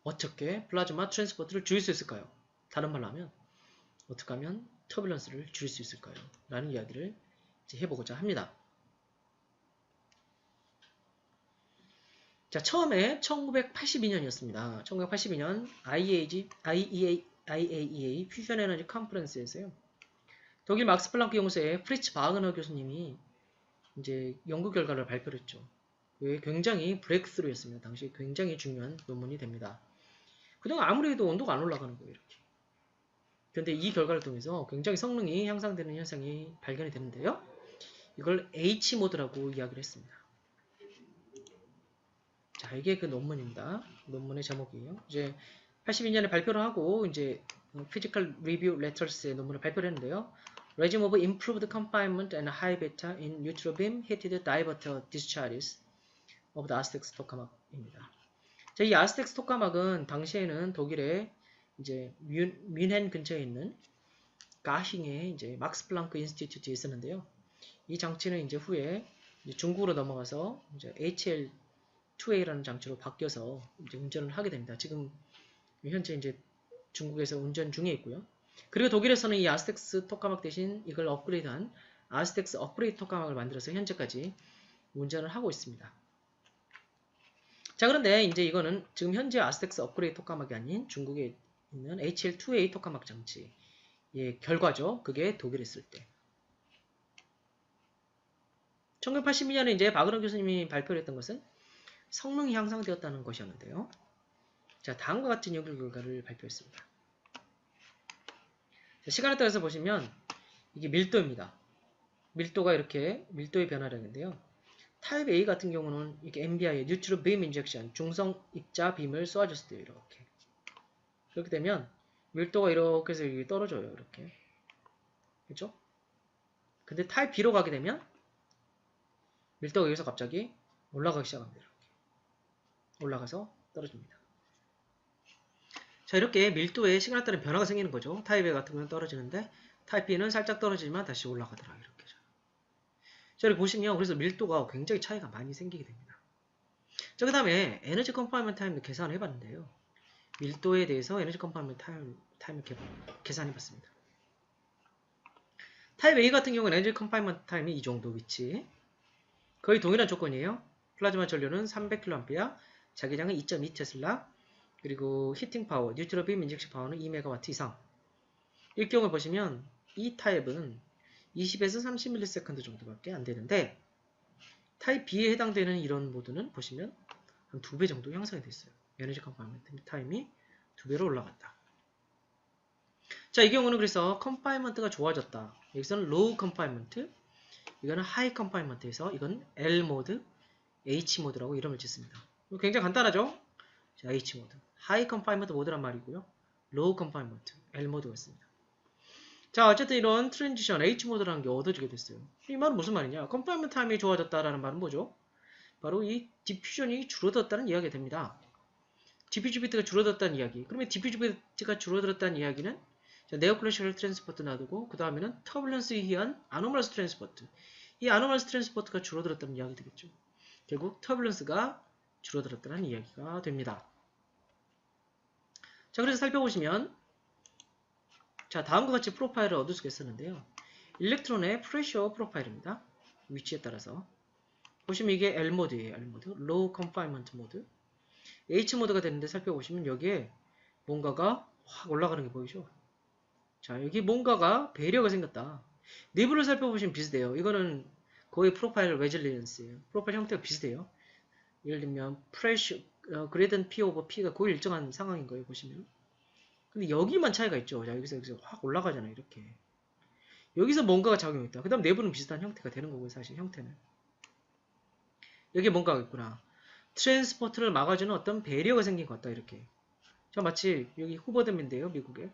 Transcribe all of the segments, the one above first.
어떻게 플라즈마 트랜스포트를 줄일 수 있을까요? 다른 말로 하면 어떻게 하면 터뷸런스를 줄일 수 있을까요? 라는 이야기를 이제 해보고자 합니다. 자, 처음에 1982년이었습니다. 1982년 IAEA 퓨전 에너지 컨퍼런스에서요. 독일 막스 플랑크 연구소의 프리츠 바그너 교수님이 이제 연구 결과를 발표를 했죠. 그게 굉장히 브레이크스루였습니다. 당시 굉장히 중요한 논문이 됩니다. 그동안 아무리 해도 온도가 안 올라가는 거예요, 이렇게. 그런데 이 결과를 통해서 굉장히 성능이 향상되는 현상이 발견이 되는데요. 이걸 H모드라고 이야기를 했습니다. 자, 이게 그 논문입니다. 논문의 제목이에요. 이제 82년에 발표를 하고 이제 Physical Review Letters의 논문을 발표를 했는데요. Regime of Improved Confinement and High Beta in Neutral Beam Heated Diverter Discharges of the 아스텍스 토카막입니다. 자, 이 아스텍스 토카막은 당시에는 독일의 이제 뮌헨 근처에 있는 가싱의 이제 막스 플랑크 인스티튜트에 있었는데요. 이 장치는 이제 후에 이제 중국으로 넘어가서 이제 HL2A라는 장치로 바뀌어서 이제 운전을 하게 됩니다. 지금 현재 이제 중국에서 운전 중에 있고요. 그리고 독일에서는 이 아스텍스 토카막 대신 이걸 업그레이드한 아스텍스 업그레이드 토카막을 만들어서 현재까지 운전을 하고 있습니다. 자, 그런데 이제 이거는 지금 현재 아스텍스 업그레이드 토카막이 아닌 중국에 있는 HL2A 토카막 장치의 결과죠. 그게 독일에 있을 때. 1982년에 이제 박은호 교수님이 발표를 했던 것은 성능이 향상되었다는 것이었는데요. 자, 다음과 같은 연구 결과를 발표했습니다. 자, 시간에 따라서 보시면 이게 밀도입니다. 밀도가 이렇게 밀도의 변화량인데요. 타입 A 같은 경우는 이게 NBI의 뉴트럴 빔 인젝션 중성 입자 빔을 쏘아줬을 때요. 이렇게. 그렇게 되면 밀도가 이렇게 해서 이렇게 떨어져요. 이렇게. 그렇죠? 근데 타입 B로 가게 되면 밀도가 여기서 갑자기 올라가기 시작합니다. 이렇게. 올라가서 떨어집니다. 자, 이렇게 밀도에 시간에 따른 변화가 생기는 거죠. 타입 A 같은 경우는 떨어지는데 타입 B는 살짝 떨어지지만 다시 올라가더라. 이렇게. 자, 여기 보시면 그래서 밀도가 굉장히 차이가 많이 생기게 됩니다. 자, 그 다음에 에너지 컨파인먼트 타임을 계산을 해봤는데요. 밀도에 대해서 에너지 컨파인먼트 타임을 계산해봤습니다. 타입 A 같은 경우는 에너지 컨파인먼트 타임이 이 정도 위치. 거의 동일한 조건이에요. 플라즈마 전류는 300kA, 자기장은 2.2테슬라, 그리고 히팅 파워, 뉴트럴 빔 인젝션 파워는 2MW 이상. 이 경우를 보시면 이 타입은 20에서 30ms 정도밖에 안 되는데 타입 B에 해당되는 이런 모드는 보시면 한 2배 정도 향상이 됐어요. 에너지 컨파인먼트 타임이 2배로 올라갔다. 자, 이 경우는 그래서 컨파인먼트가 좋아졌다. 여기서는 로우 컨파인먼트, 이거는 하이 컨파인먼트에서 이건 L 모드, H 모드라고 이름을 짓습니다. 굉장히 간단하죠? 자, H 모드. 하이 컨파인먼트 모드란 말이고요. 로우 컨파인먼트, L 모드가 있습니다. 자, 어쨌든 이런 트랜지션 H 모드라는 게 얻어지게 됐어요. 이 말은 무슨 말이냐? 컨파인먼트 타임이 좋아졌다라는 말은 뭐죠? 바로 이 디퓨전이 줄어들었다는 이야기가 됩니다. 디퓨즈 비트가 줄어들었다는 이야기. 그러면 디퓨즈 비트가 줄어들었다는 이야기는 네오클래시컬 트랜스포트 놔두고 그 다음에는 터뷸런스에 의한 아노멀스 트랜스포트. 이 아노멀스 트랜스포트가 줄어들었다는 이야기 되겠죠. 결국 터뷸런스가 줄어들었다는 이야기가 됩니다. 자, 그래서 살펴보시면 자, 다음과 같이 프로파일을 얻을 수가 있었는데요. 일렉트론의 프레셔 프로파일입니다. 위치에 따라서 보시면 이게 L 모드예요. L 모드, Low Confinement 모드. H 모드가 되는데 살펴보시면 여기에 뭔가가 확 올라가는 게 보이죠? 자, 여기 뭔가가 배리어가 생겼다. 내부를 살펴보시면 비슷해요. 이거는 거의 프로파일 레질리언스예요. 프로파일 형태가 비슷해요. 예를 들면 프레셔 그레이던 P 오버 P가 거의 일정한 상황인 거예요. 보시면. 근데 여기만 차이가 있죠. 자, 여기서 확 올라가잖아요. 이렇게. 여기서 뭔가가 작용했다. 그 다음 내부는 비슷한 형태가 되는 거고요. 사실 형태는. 여기에 뭔가가 있구나. 트랜스포트를 막아주는 어떤 배리어가 생긴 것 같다. 이렇게. 자, 마치 여기 후버댐인데요. 미국에.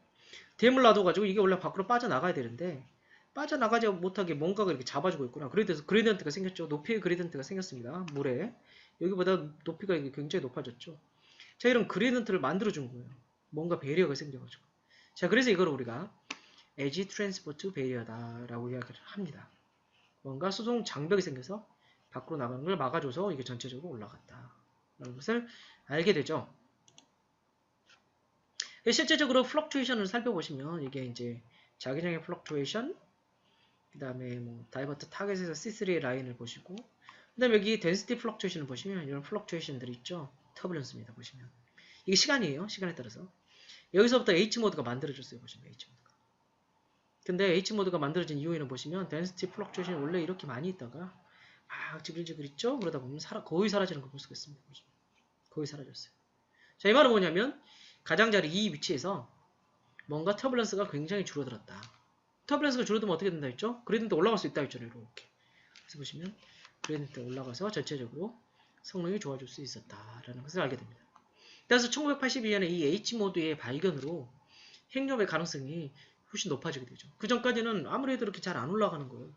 댐을 놔둬가지고 이게 원래 밖으로 빠져나가야 되는데 빠져나가지 못하게 뭔가가 이렇게 잡아주고 있구나. 그래서 그레디언트가 생겼죠. 높이의 그레디언트가 생겼습니다. 물에. 여기보다 높이가 굉장히 높아졌죠. 자, 이런 그레디언트를 만들어준 거예요. 뭔가 배리어가 생겨가지고. 자, 그래서 이걸 우리가 에지 트랜스포트 배리어다라고 이야기를 합니다. 뭔가 수송 장벽이 생겨서 밖으로 나가는 걸 막아줘서 이게 전체적으로 올라갔다. 라는 것을 알게 되죠. 실제적으로 플럭추에이션을 살펴보시면 이게 이제 자기장의 플럭추에이션, 그 다음에 뭐 다이버트 타겟에서 C3의 라인을 보시고, 그 다음에 여기 덴시티 플럭추에이션을 보시면 이런 플럭추에이션들이 있죠. 터뷸런스입니다. 보시면 이게 시간이에요. 시간에 따라서 여기서부터 H모드가 만들어졌어요. 보시면 H모드가. 근데 H모드가 만들어진 이유에는 보시면 덴시티 플럭추에이션이 원래 이렇게 많이 있다가 막 지글지글 있죠. 그러다 보면 거의 사라지는 걸 볼 수가 있습니다. 보시면. 거의 사라졌어요. 자, 이 말은 뭐냐면 가장자리 이 위치에서 뭔가 터뷸런스가 굉장히 줄어들었다. 터뷸런스가 줄어들면 어떻게 된다 했죠? 그레디언트 올라갈 수 있다 했잖아요. 이렇게. 그래서 보시면 그레디언트 올라가서 전체적으로 성능이 좋아질 수 있었다라는 것을 알게 됩니다. 그래서 1982년에 이 H모드의 발견으로 핵융합의 가능성이 훨씬 높아지게 되죠. 그 전까지는 아무래도 이렇게 잘 안 올라가는 거예요.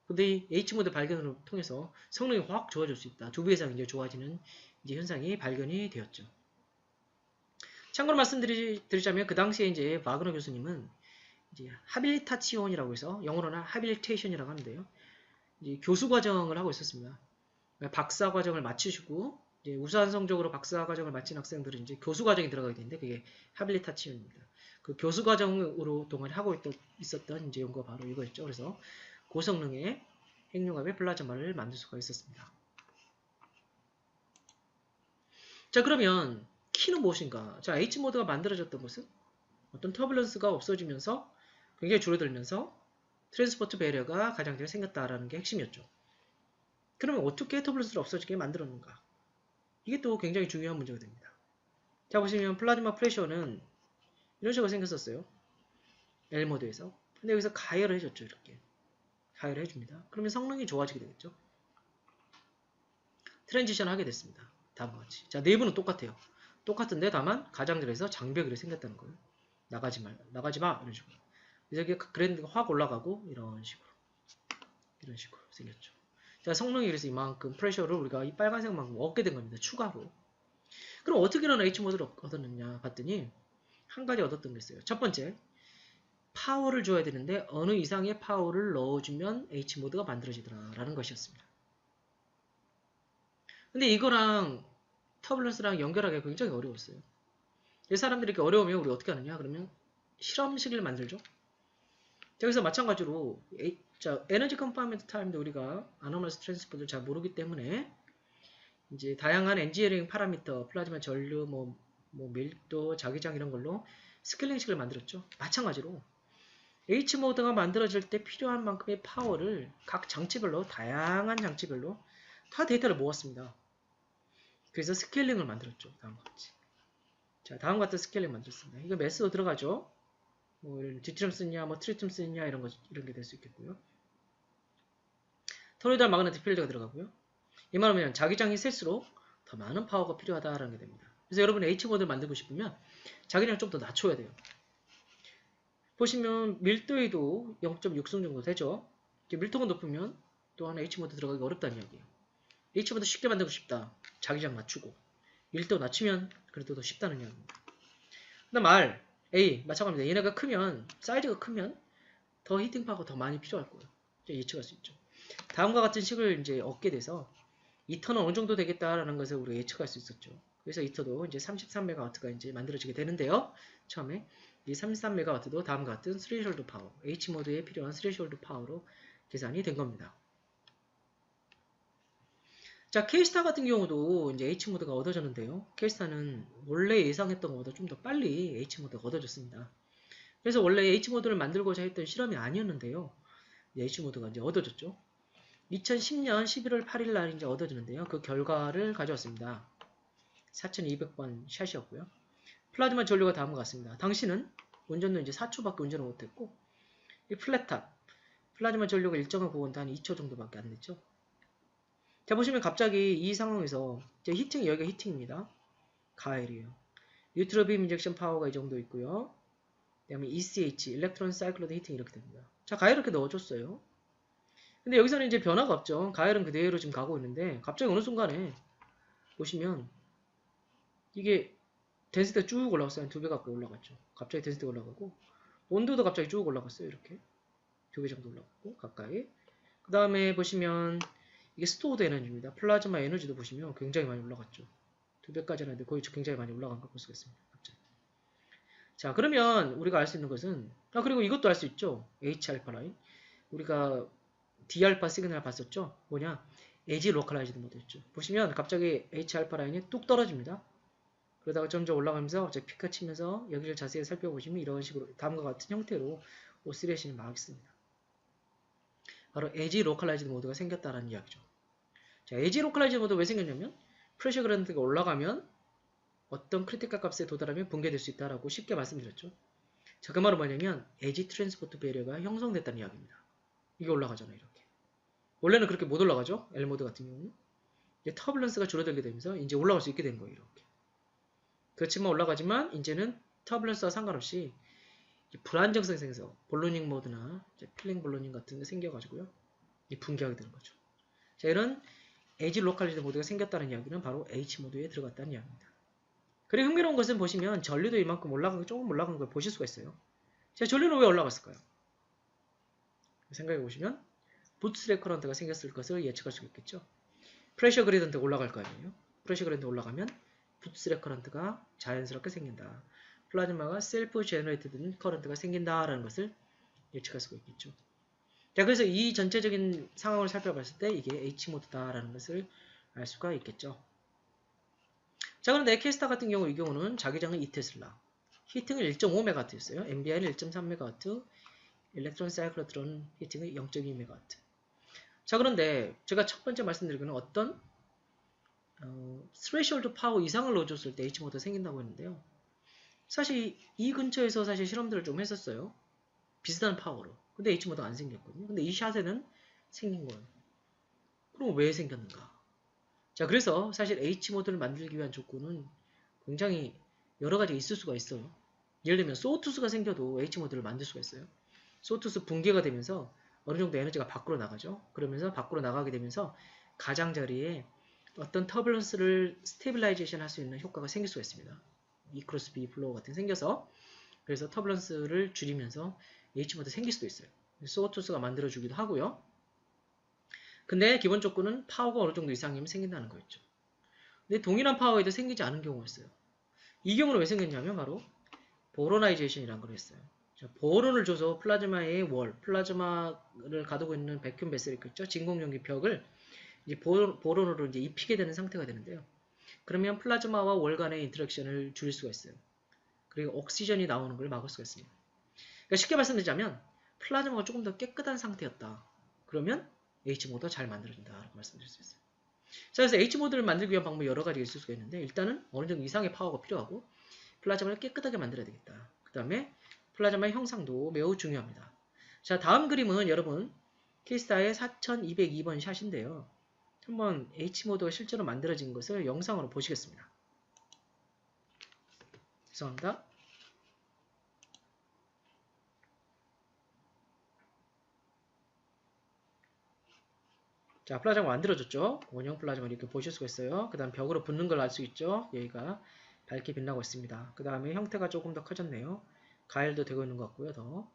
근데 이 H모드 발견을 통해서 성능이 확 좋아질 수 있다. 2배 이상 이제 좋아지는 이제 현상이 발견이 되었죠. 참고로 말씀드리자면 그 당시에 이제 바그너 교수님은 이제 하빌리타치온이라고 해서 영어로는 하빌리테이션이라고 하는데요. 이제 교수 과정을 하고 있었습니다. 박사 과정을 마치시고 이제 우수한 성적으로 박사 과정을 마친 학생들은 이제 교수 과정에 들어가게 되는데 그게 하빌리타치온입니다. 그 교수 과정으로 동안 하고 있었던 이제 연구가 바로 이거였죠. 그래서 고성능의 핵융합의 플라즈마를 만들 수가 있었습니다. 자, 그러면 키는 무엇인가? 자, H모드가 만들어졌던 것은 어떤 터뷸런스가 없어지면서 굉장히 줄어들면서 트랜스포트 배리어가 가장자리에 생겼다라는 게 핵심이었죠. 그러면 어떻게 터뷸런스를 없어지게 만들었는가? 이게 또 굉장히 중요한 문제가 됩니다. 자, 보시면 플라즈마 프레셔는 이런 식으로 생겼었어요. L모드에서. 근데 여기서 가열을 해줬죠. 이렇게. 가열을 해줍니다. 그러면 성능이 좋아지게 되겠죠. 트랜지션 하게 됐습니다. 다음과 같이. 자, 내부는 똑같아요. 똑같은데 다만 가장자리에서 장벽이 생겼다는 거예요. 나가지 마. 이런 식으로. 그래서 이게 그랜드가 확 올라가고 이런 식으로 생겼죠. 자, 성능이 그래서 이만큼 프레셔를 우리가 이 빨간색만큼 얻게 된 겁니다. 추가로. 그럼 어떻게 이런 H모드를 얻었느냐 봤더니 한 가지 얻었던 게 있어요. 첫 번째, 파워를 줘야 되는데 어느 이상의 파워를 넣어주면 H모드가 만들어지더라라는 것이었습니다. 근데 이거랑 터뷸런스랑 연결하기가 굉장히 어려웠어요. 이 사람들이 이렇게 어려우면 우리 어떻게 하느냐? 그러면 실험실을 만들죠. 여기서 마찬가지로 에너지 컨파인먼트 타임도 우리가 아노멀스 트랜스포드를 잘 모르기 때문에 이제 다양한 엔지니어링 파라미터, 플라즈마 전류, 뭐 밀도, 자기장 이런 걸로 스케일링식을 만들었죠. 마찬가지로 H모드가 만들어질 때 필요한 만큼의 파워를 각 장치별로, 다양한 장치별로 다 데이터를 모았습니다. 그래서 스케일링을 만들었죠. 다음과 같이. 자, 다음과 같은 스케일링 만들었습니다. 이거 매스도 들어가죠. 뭐 디트럼 쓰냐, 뭐 트리튬 쓰냐 이런 게 될 수 있겠고요. 토로이달 마그네틱 필드가 들어가고요. 이 말하면 자기장이 셀수록 더 많은 파워가 필요하다라는 게 됩니다. 그래서 여러분 H모드를 만들고 싶으면 자기장을 좀 더 낮춰야 돼요. 보시면 밀도에도 0.6승 정도 되죠. 밀도가 높으면 또한 H모드 들어가기 어렵다는 이야기예요. H모드 쉽게 만들고 싶다. 자기장 낮추고 밀도 낮추면 그래도 더 쉽다는 이야기입니다. 그다음 R, A 마찬가지입니다. 얘네가 크면 사이즈가 크면 더 히팅 파워가 더 많이 필요할 거예요. 예측할 수 있죠. 다음과 같은 식을 이제 얻게 돼서 2터는 어느 정도 되겠다라는 것을 우리가 예측할 수 있었죠. 그래서 2터도 이제 33MW가 이제 만들어지게 되는데요. 처음에 이 33MW도 다음과 같은 스레이숄드 파워, H모드에 필요한 스레이숄드 파워로 계산이 된 겁니다. 자, K스타 같은 경우도 이제 H모드가 얻어졌는데요. K스타는 원래 예상했던 것보다 좀 더 빨리 H모드가 얻어졌습니다. 그래서 원래 H모드를 만들고자 했던 실험이 아니었는데요. H모드가 이제 얻어졌죠. 2010년 11월 8일 날 이제 얻어지는데요. 그 결과를 가져왔습니다. 4200번 샷이었고요. 플라즈마 전류가 다음과 같습니다. 당시는 운전도 이제 4초밖에 운전을 못했고, 이 플랫탑, 플라즈마 전류가 일정한 고온도 한 2초 정도밖에 안 됐죠. 자, 보시면 갑자기 이 상황에서 이제 히팅, 여기가 히팅입니다. 가열이에요. 뉴트럴 빔 인젝션 파워가 이 정도 있고요. 그 다음에 ECH, 일렉트론 사이클로드 히팅 이렇게 됩니다. 자, 가열 이렇게 넣어줬어요. 근데 여기서는 이제 변화가 없죠. 가열은 그대로 지금 가고 있는데 갑자기 어느 순간에 보시면 이게 덴시티가 쭉 올라갔어요. 한 2배 가까이 올라갔죠. 갑자기 덴시티가 올라가고 온도도 갑자기 쭉 올라갔어요. 이렇게 2배 정도 올라갔고 가까이. 그 다음에 보시면 이게 스토어드 에너지입니다. 플라즈마 에너지도 보시면 굉장히 많이 올라갔죠. 2배까지는 하는데 거의 굉장히 많이 올라간 걸 볼 수가 있습니다. 갑자기. 자, 그러면 우리가 알 수 있는 것은, 그리고 이것도 알 수 있죠. H알파 라인. 우리가 D알파 시그널 봤었죠? 뭐냐? 에지 로컬라이즈드 모드였죠. 보시면 갑자기 H알파 라인이 뚝 떨어집니다. 그러다가 점점 올라가면서 갑자기 피카 치면서 여기를 자세히 살펴보시면 이런 식으로 다음과 같은 형태로 오시레이션이 나오겠습니다. 바로 에지 로컬라이즈드 모드가 생겼다는 이야기죠. 자, 에지 로컬라이즈드 모드가 왜 생겼냐면 프레셔 그라운드가 올라가면 어떤 크리티컬 값에 도달하면 붕괴될 수 있다라고 쉽게 말씀드렸죠. 자, 그 말은 뭐냐면 에지 트랜스포트 베리어가 형성됐다는 이야기입니다. 이게 올라가잖아요, 이렇게. 원래는 그렇게 못 올라가죠. L모드 같은 경우는. 이제 터블런스가 줄어들게 되면서 이제 올라갈 수 있게 된 거예요, 이렇게. 그렇지만 올라가지만 이제는 터블런스와 상관없이 불안정성이 생겨서 볼로닝 모드나 필링 볼로닝 같은 게 생겨가지고요. 붕괴하게 되는 거죠. 자, 이런 에지 로컬리드 모드가 생겼다는 이야기는 바로 H 모드에 들어갔다는 이야기입니다. 그리고 흥미로운 것은 보시면 전류도 이만큼 조금 올라간 걸 보실 수가 있어요. 자, 전류는 왜 올라갔을까요? 생각해 보시면 부츠랩 커런트가 생겼을 것을 예측할 수 있겠죠. 프레셔 그레이던트가 올라갈 거 아니에요. 프레셔 그레이던트 올라가면 부츠랩 커런트가 자연스럽게 생긴다. 플라즈마가 셀프 제너레이트된 커런트가 생긴다라는 것을 예측할 수가 있겠죠. 자, 그래서 이 전체적인 상황을 살펴봤을 때 이게 H모드다라는 것을 알 수가 있겠죠. 자, 그런데 캐스타 같은 경우 이 경우는 자기장은 2테슬라, 히팅은 1.5MW였어요. MBI는 1.3MW, 일렉트론 사이클로트론 히팅은 0.2MW. 자, 그런데 제가 첫 번째 말씀드린 거는 어떤 스레셜드 파워 이상을 넣어줬을 때 H모드가 생긴다고 했는데요. 사실 이 근처에서 사실 실험들을 좀 했었어요. 비슷한 파워로. 근데 H모드가 안 생겼거든요. 근데 이 샷에는 생긴 거예요. 그럼 왜 생겼는가? 자, 그래서 사실 H모드를 만들기 위한 조건은 굉장히 여러 가지 있을 수가 있어요. 예를 들면 소투스가 생겨도 H모드를 만들 수가 있어요. 소투스 붕괴가 되면서 어느 정도 에너지가 밖으로 나가죠. 그러면서 밖으로 나가게 되면서 가장자리에 어떤 터블런스를 스테빌라이제이션 할 수 있는 효과가 생길 수가 있습니다. E 크로스 B 플로우 같은 게 생겨서 그래서 터블런스를 줄이면서 H모드 생길 수도 있어요. 소투스가 만들어주기도 하고요. 근데 기본 조건은 파워가 어느 정도 이상이면 생긴다는 거였죠. 근데 동일한 파워에도 생기지 않은 경우가 있어요. 이 경우는 왜 생겼냐면 바로 보로나이제이션이라는 걸 했어요. 자, 보론을 줘서 플라즈마의 플라즈마를 가두고 있는 백큐ම් 베슬이 있죠. 진공용기 벽을 이제 보론으로 이제 입히게 되는 상태가 되는데요. 그러면 플라즈마와 월 간의 인터랙션을 줄일 수가 있어요. 그리고 옥시전이 나오는 걸 막을 수가 있습니다. 그러니까 쉽게 말씀드리자면 플라즈마가 조금 더 깨끗한 상태였다. 그러면 H모드가 잘 만들어진다라고 말씀드릴 수 있어요. 자, 그래서 H모드를 만들기 위한 방법이 여러 가지 있을 수가 있는데 일단은 어느 정도 이상의 파워가 필요하고 플라즈마를 깨끗하게 만들어야 되겠다. 그 다음에 플라즈마의 형상도 매우 중요합니다. 자, 다음 그림은 여러분 케이스타의 4202번 샷인데요. 한번 H모드가 실제로 만들어진 것을 영상으로 보시겠습니다. 죄송합니다. 자, 플라즈마 만들어졌죠? 원형 플라즈마 이렇게 보실 수가 있어요. 그 다음 벽으로 붙는 걸 알 수 있죠? 여기가 밝게 빛나고 있습니다. 그 다음에 형태가 조금 더 커졌네요. 가열도 되고 있는 것 같고요. 더.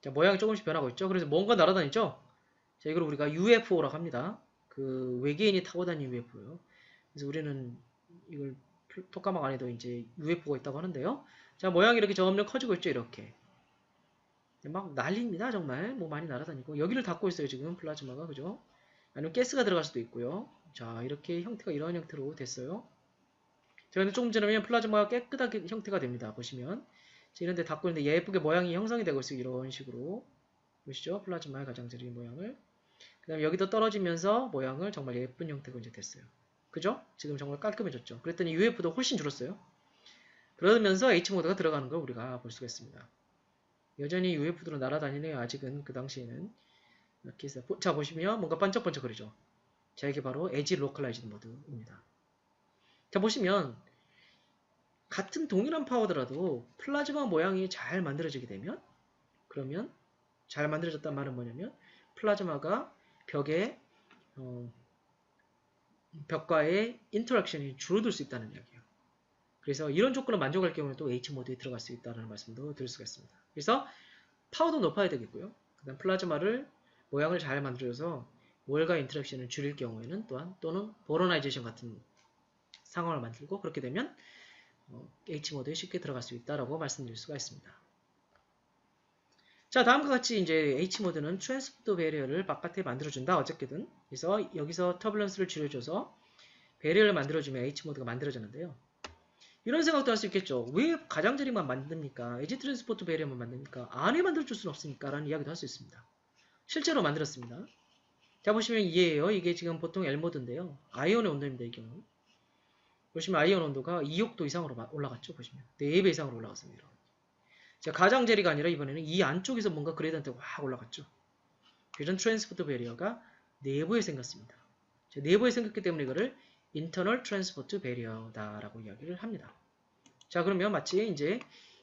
자, 모양이 조금씩 변하고 있죠? 그래서 뭔가 날아다니죠? 자, 이걸 우리가 UFO라고 합니다. 그 외계인이 타고 다니는 UFO요. 그래서 우리는 이걸 토카막 안에도 이제 UFO가 있다고 하는데요. 자, 모양이 이렇게 점점 커지고 있죠? 이렇게. 막 난립니다. 정말. 뭐 많이 날아다니고. 여기를 닫고 있어요. 지금 플라즈마가. 그죠? 아니면 가스가 들어갈 수도 있고요. 자, 이렇게 형태가 이런 형태로 됐어요. 자, 근데 조금 지나면 플라즈마가 깨끗하게 형태가 됩니다. 보시면. 자, 이런데 닫고 있는데 예쁘게 모양이 형성이 되고 있어요. 이런 식으로. 보시죠? 플라즈마의 가장자리 모양을. 그 다음에 여기도 떨어지면서 모양을 정말 예쁜 형태가 이제 됐어요. 그죠? 지금 정말 깔끔해졌죠. 그랬더니 UF도 훨씬 줄었어요. 그러면서 H모드가 들어가는 걸 우리가 볼 수가 있습니다. 여전히 UF도 날아다니네요. 아직은 그 당시에는. 이렇게 해서 자, 보시면 뭔가 반짝반짝거리죠. 자, 이게 바로 에지 로컬라이즈드 모드입니다. 자, 보시면 같은 동일한 파워더라도 플라즈마 모양이 잘 만들어지게 되면 그러면 잘 만들어졌단 말은 뭐냐면 플라즈마가 벽과의 인터랙션이 줄어들 수 있다는 이야기예요. 그래서 이런 조건을 만족할 경우는 또 H모드에 들어갈 수 있다는 말씀도 드릴 수가 있습니다. 그래서 파워도 높아야 되겠고요. 그다음 플라즈마를 모양을 잘 만들어서 월과 인터랙션을 줄일 경우에는 또는 보로나이제이션 같은 상황을 만들고 그렇게 되면 H모드에 쉽게 들어갈 수 있다라고 말씀드릴 수가 있습니다. 자, 다음과 같이 이제 H모드는 트랜스포트 베리어를 바깥에 만들어준다. 어쨌든. 그래서 여기서 터뷸런스를 줄여줘서 베리어를 만들어주면 H모드가 만들어지는데요. 이런 생각도 할 수 있겠죠. 왜 가장자리만 만듭니까? 에지 트랜스포트 베리어만 만듭니까? 안에 만들어줄 수는 없습니까? 라는 이야기도 할 수 있습니다. 실제로 만들었습니다. 자, 보시면 이해해요. 이게 지금 보통 L모드인데요. 아이온의 온도입니다. 이 경우. 보시면 아이온 온도가 2억도 이상으로 올라갔죠. 보시면 4배 이상으로 올라갔습니다. 자, 가장자리가 아니라 이번에는 이 안쪽에서 뭔가 그레이던트가 확 올라갔죠. 이런 트랜스포트 베리어가 내부에 생겼습니다. 자, 내부에 생겼기 때문에 이거를 인터널 트랜스포트 베리어다라고 이야기를 합니다. 자, 그러면 마치 이제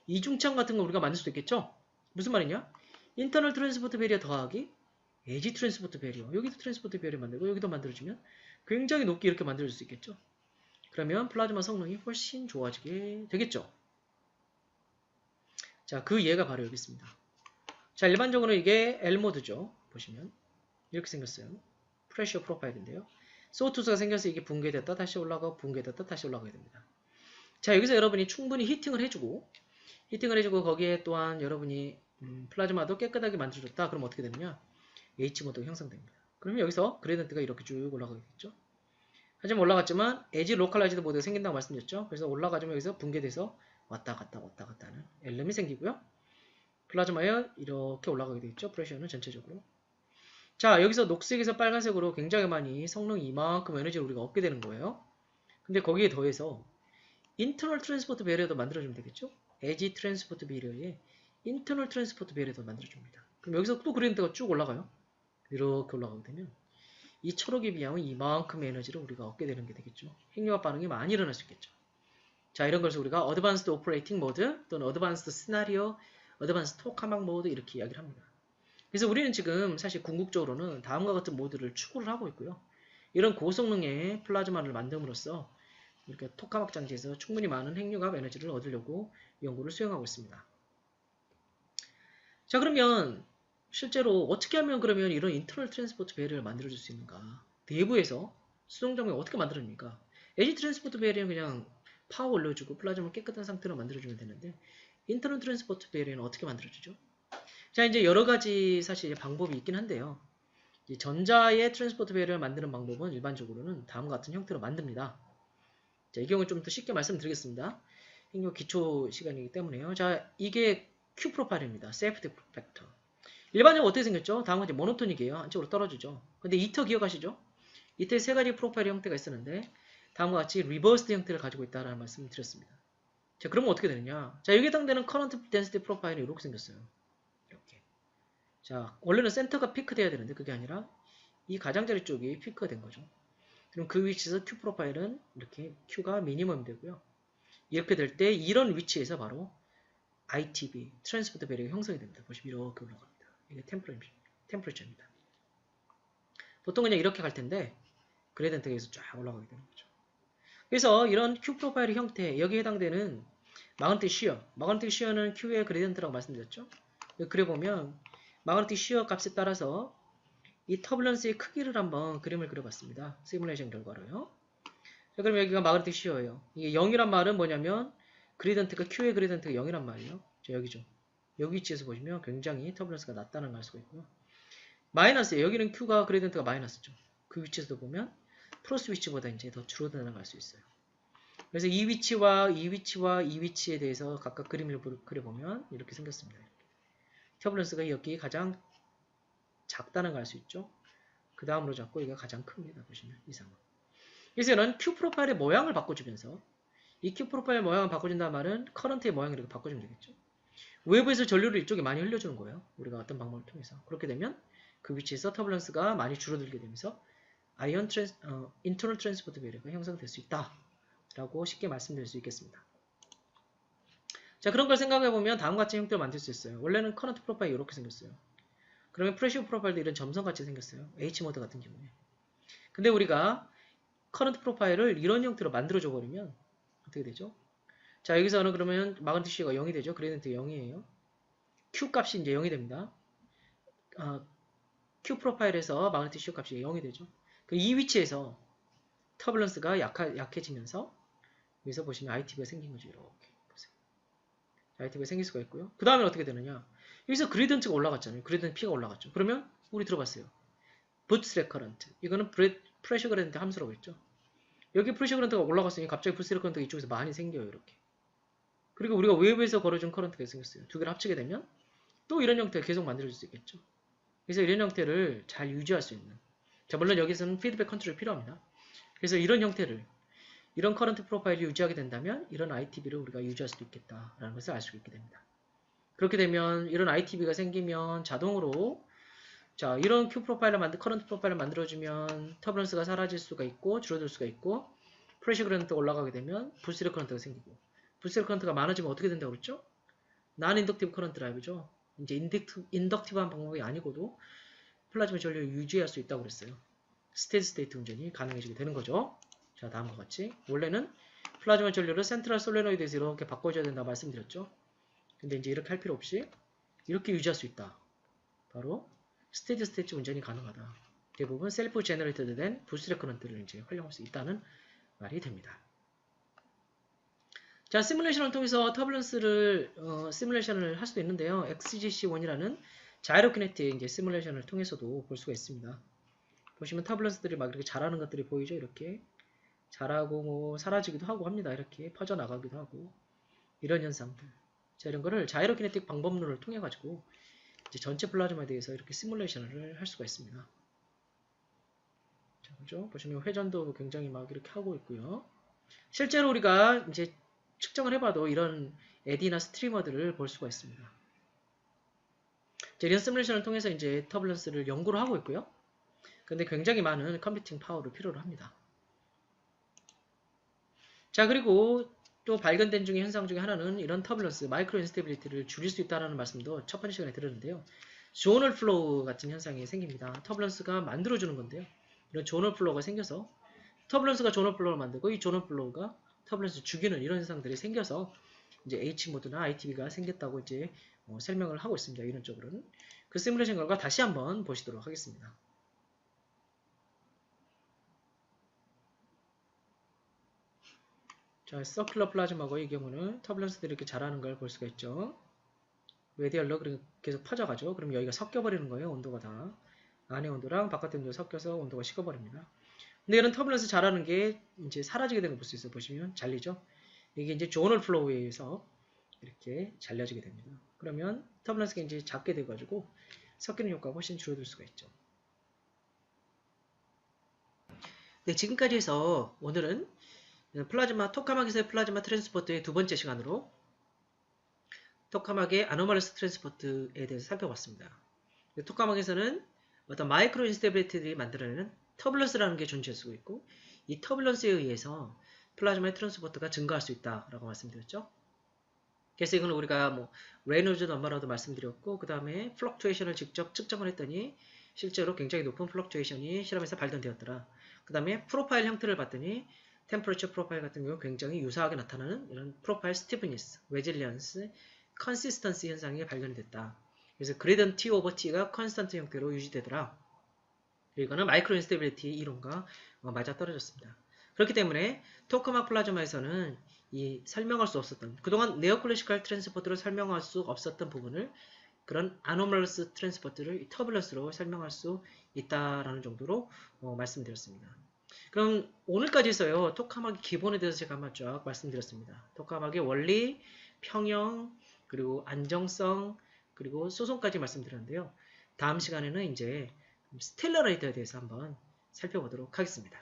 이중창 같은 거 우리가 만들 수도 있겠죠? 무슨 말이냐? 인터널 트랜스포트 베리어 더하기 에지 트랜스포트 베리어. 여기도 트랜스포트 베리어 만들고 여기도 만들어주면 굉장히 높게 이렇게 만들어줄 수 있겠죠? 그러면 플라즈마 성능이 훨씬 좋아지게 되겠죠? 자, 그 예가 바로 여기 있습니다. 자, 일반적으로 이게 L모드죠. 보시면 이렇게 생겼어요. 프레셔 프로파일인데요. 소투스가 생겨서 이게 붕괴됐다 다시 올라가고 붕괴됐다 다시 올라가게 됩니다. 자, 여기서 여러분이 충분히 히팅을 해주고 거기에 또한 여러분이 플라즈마도 깨끗하게 만들어줬다. 그럼 어떻게 되느냐? H모드가 형성됩니다. 그러면 여기서 그레이던트가 이렇게 쭉 올라가게 되겠죠. 하지만 올라갔지만 에지 로컬라이즈드 모드가 생긴다고 말씀드렸죠. 그래서 올라가지만 여기서 붕괴돼서 왔다 갔다 하는 엘렘이 생기고요. 플라즈마에 이렇게 올라가게 되겠죠. 프레셔는 전체적으로. 자, 여기서 녹색에서 빨간색으로 굉장히 많이 성능이 이만큼 에너지를 우리가 얻게 되는 거예요. 근데 거기에 더해서 인터널 트랜스포트 베리어도 만들어주면 되겠죠. 에지 트랜스포트 베리어에 인터널 트랜스포트 베리어도 만들어줍니다. 그럼 여기서 또 그레이던트가 쭉 올라가요. 이렇게 올라가게 되면 이 초록에 비하면 이만큼의 에너지를 우리가 얻게 되는 게 되겠죠. 핵융합 반응이 많이 일어날 수 있겠죠. 자, 이런 것을 우리가 어드밴스드 오퍼레이팅 모드 또는 어드밴스드 시나리오, 어드밴스드 토카막 모드 이렇게 이야기를 합니다. 그래서 우리는 지금 사실 궁극적으로는 다음과 같은 모드를 추구를 하고 있고요. 이런 고성능의 플라즈마를 만듦으로써 이렇게 토카막 장치에서 충분히 많은 핵융합 에너지를 얻으려고 연구를 수행하고 있습니다. 자, 그러면 실제로 어떻게 하면 그러면 이런 인터널 트랜스포트 베리어를 만들어줄 수 있는가? 내부에서 수동장벽을 어떻게 만들어줍니까? 에지 트랜스포트 베리어는 그냥 파워 올려주고 플라즈마 깨끗한 상태로 만들어주면 되는데 인터널 트랜스포트 베리어는 어떻게 만들어주죠? 자, 이제 여러 가지 사실 방법이 있긴 한데요. 이 전자의 트랜스포트 베리어를 만드는 방법은 일반적으로는 다음과 같은 형태로 만듭니다. 자, 이 경우 좀 더 쉽게 말씀드리겠습니다. 이거 기초 시간이기 때문에요. 자, 이게 Q 프로파일입니다. 세이프티 팩터. 일반적으로 어떻게 생겼죠? 다음은 이제 모노토닉이에요. 한쪽으로 떨어지죠. 근데 이터 기억하시죠? 이터에 세 가지 프로파일 형태가 있었는데 다음과 같이 리버스드 형태를 가지고 있다는 말씀을 드렸습니다. 자, 그러면 어떻게 되느냐? 자, 여기에 해당되는 커런트 덴시티 프로파일이 이렇게 생겼어요. 이렇게. 자, 원래는 센터가 피크 돼야 되는데 그게 아니라 이 가장자리 쪽이 피크가 된 거죠. 그럼 그 위치에서 Q 프로파일은 이렇게 Q가 미니멈 되고요. 이렇게 될 때 이런 위치에서 바로 ITB, 트랜스포트 베리어가 형성이 됩니다. 보시면 이렇게 올라갑니다. 이게 템퍼레처입니다. 보통 그냥 이렇게 갈 텐데 그레이던트가 여기서 쫙 올라가게 되는 거죠. 그래서 이런 Q 프로파일 형태, 여기에 해당되는 마그네틱 시어, 마그네틱 시어는 Q의 그레이던트라고 말씀드렸죠. 그래 보면 마그네틱 시어 값에 따라서 이 터뷸런스의 크기를 한번 그림을 그려봤습니다. 시뮬레이션 결과로요. 자, 그럼 여기가 마그네틱 시어예요. 이게 0이란 말은 뭐냐면 그레이던트가 Q의 그레이던트가 0이란 말이에요. 자, 여기죠. 여기 위치에서 보시면 굉장히 터뷸런스가 낮다는 걸 알 수가 있고요. 마이너스예요. 여기는 Q가 그레이던트가 마이너스죠. 그 위치에서도 보면 플러스 위치보다 이제 더 줄어드는 걸 알 수 있어요. 그래서 이 위치와 이 위치와 이 위치에 대해서 각각 그림을 그려보면 이렇게 생겼습니다. 터뷸런스가 여기 가장 작다는 걸 알 수 있죠. 그 다음으로 잡고 이가 가장 큽니다. 보시면 이상은. 그래서 이는 Q 프로파일의 모양을 바꿔주면서 이 Q 프로파일 모양을 바꿔준다는 말은 커런트의 모양을 이렇게 바꿔주면 되겠죠. 외부에서 전류를 이쪽에 많이 흘려주는 거예요. 우리가 어떤 방법을 통해서. 그렇게 되면 그 위치에서 터뷸런스가 많이 줄어들게 되면서 인터널 트랜스포트 베리어가 형성될 수 있다. 라고 쉽게 말씀드릴 수 있겠습니다. 자, 그런 걸 생각해보면 다음과 같은 형태를 만들 수 있어요. 원래는 커런트 프로파일이 이렇게 생겼어요. 그러면 프레셔 프로파일도 이런 점선같이 생겼어요. H모드 같은 경우에. 근데 우리가 커런트 프로파일을 이런 형태로 만들어줘 버리면 어떻게 되죠? 자, 여기서는 그러면 마그네틱 시어가 0이 되죠. 그레이던트 0이에요. Q 값이 이제 0이 됩니다. Q 프로파일에서 마그네틱 시어 값이 0이 되죠. 이 위치에서 터뷸런스가 약해지면서 여기서 보시면 ITB가 생긴 거죠. 이렇게 보세요. ITB가 생길 수가 있고요. 그 다음에 어떻게 되느냐? 여기서 그레디언트가 올라갔잖아요. 그레디언트 P가 올라갔죠. 그러면 우리 들어봤어요. 부트스트랩 커런트. 이거는 프레셔 그레디언트 함수라고 했죠. 여기 프레셔 그레디언트가 올라갔으니 갑자기 부트스트랩 커런트가 이쪽에서 많이 생겨요. 이렇게. 그리고 우리가 외부에서 걸어준 커런트가 생겼어요. 두 개를 합치게 되면 또 이런 형태가 계속 만들어질 수 있겠죠. 그래서 이런 형태를 잘 유지할 수 있는. 자, 물론 여기서는 피드백 컨트롤이 필요합니다. 그래서 이런 형태를, 이런 커런트 프로파일을 유지하게 된다면 이런 ITB를 우리가 유지할 수도 있겠다라는 것을 알 수 있게 됩니다. 그렇게 되면 이런 ITB가 생기면 자동으로 자, 이런 Q 프로파일을 커런트 프로파일을 만들어주면 터뷸런스가 사라질 수가 있고 줄어들 수가 있고 프레셔 그런트가 올라가게 되면 부스트 커런트가 생기고 부스트 커런트가 많아지면 어떻게 된다고 그랬죠? 난 인덕티브 커런트 드라이브죠. 이제 인덕티브한 방법이 아니고도 플라즈마 전류를 유지할 수 있다고 그랬어요. 스테디 스테이트 운전이 가능해지게 되는 거죠. 자, 다음과 같이 원래는 플라즈마 전류를 센트럴 솔레노이드에서 이렇게 바꿔줘야 된다고 말씀드렸죠. 근데 이제 이렇게 할 필요 없이 이렇게 유지할 수 있다. 바로 스테디 스테이트 운전이 가능하다. 대부분 셀프 제너레이터드 된 부스트 커런트를 이제 활용할 수 있다는 말이 됩니다. 자, 시뮬레이션을 통해서 터뷸런스를 시뮬레이션을 할 수도 있는데요. XGC1이라는 자이로키네틱 이제 시뮬레이션을 통해서도 볼 수가 있습니다. 보시면 터뷸런스들이 막 이렇게 자라는 것들이 보이죠? 이렇게 자라고 뭐 사라지기도 하고 합니다. 이렇게 퍼져나가기도 하고 이런 현상들. 자, 이런 거를 자이로키네틱 방법론을 통해 가지고 이제 전체 플라즈마에 대해서 이렇게 시뮬레이션을 할 수가 있습니다. 자, 그죠? 보시면 회전도 굉장히 막 이렇게 하고 있고요. 실제로 우리가 이제 측정을 해봐도 이런 에디나 스트리머들을 볼 수가 있습니다. 이런 시뮬레이션을 통해서 이제 터뷸런스를 연구를 하고 있고요. 근데 굉장히 많은 컴퓨팅 파워를 필요로 합니다. 자, 그리고 또 발견된 중에 현상 중에 하나는 이런 터뷸런스, 마이크로 인스테빌리티를 줄일 수 있다는 말씀도 첫 번째 시간에 들었는데요. 조널 플로우 같은 현상이 생깁니다. 터뷸런스가 만들어주는 건데요. 이런 조널 플로우가 생겨서 터뷸런스가 조널 플로우를 만들고 이 조널 플로우가 터뷸런스 죽이는 이런 현상들이 생겨서 이제 H모드나 ITB가 생겼다고 이제 설명을 하고 있습니다. 이론적으로는. 그 시뮬레이션 결과 다시 한번 보시도록 하겠습니다. 자, 서큘러 플라즈마고의 경우는 터뷸런스들이 이렇게 자라는 걸 볼 수가 있죠. 레디얼로 계속 퍼져가죠. 그럼 여기가 섞여버리는 거예요. 온도가 다. 안의 온도랑 바깥의 온도가 섞여서 온도가 식어버립니다. 근데 이런 터뷸런스 자라는 게 이제 사라지게 되는 걸 볼 수 있어요. 보시면 잘리죠. 이게 이제 조널 플로우에 의해서 이렇게 잘려지게 됩니다. 그러면 터뷸런스가 이제 작게 돼가지고 섞이는 효과가 훨씬 줄어들 수가 있죠. 네, 지금까지 해서 오늘은 플라즈마, 토카막에서의 플라즈마 트랜스포트의 두 번째 시간으로 토카막의 아노말러스 트랜스포트에 대해서 살펴봤습니다. 토카막에서는 어떤 마이크로 인스테빌리티들이 만들어내는 터뷸런스라는 게 존재할 수 있고 이 터뷸런스에 의해서 플라즈마의 트랜스포트가 증가할 수 있다라고 말씀드렸죠. 그래서 이건 우리가 뭐 레이놀즈 넘버라도 말씀드렸고 그 다음에 플럭투에이션을 직접 측정을 했더니 실제로 굉장히 높은 플럭투에이션이 실험에서 발견되었더라. 그 다음에 프로파일 형태를 봤더니 템퍼러처 프로파일 같은 경우 굉장히 유사하게 나타나는 이런 프로파일 스티프니스, 레질리언스, 컨시스턴시 현상이 발견이 됐다. 그래서 그레디언트 T 오버 T가 컨스턴트 형태로 유지되더라. 이거는 마이크로 인스테빌리티 이론과 맞아떨어졌습니다. 그렇기 때문에 토카막 플라즈마에서는 이 설명할 수 없었던 그동안 네오클래시컬 트랜스포트로 설명할 수 없었던 부분을 그런 아노멀러스 트랜스포트를 터뷸런스로 설명할 수 있다라는 정도로 말씀드렸습니다. 그럼 오늘까지 해서요. 토카막의 기본에 대해서 제가 한번 쫙 말씀드렸습니다. 토카막의 원리, 평형, 그리고 안정성, 그리고 소송까지 말씀드렸는데요. 다음 시간에는 이제 스텔러라이트에 대해서 한번 살펴보도록 하겠습니다.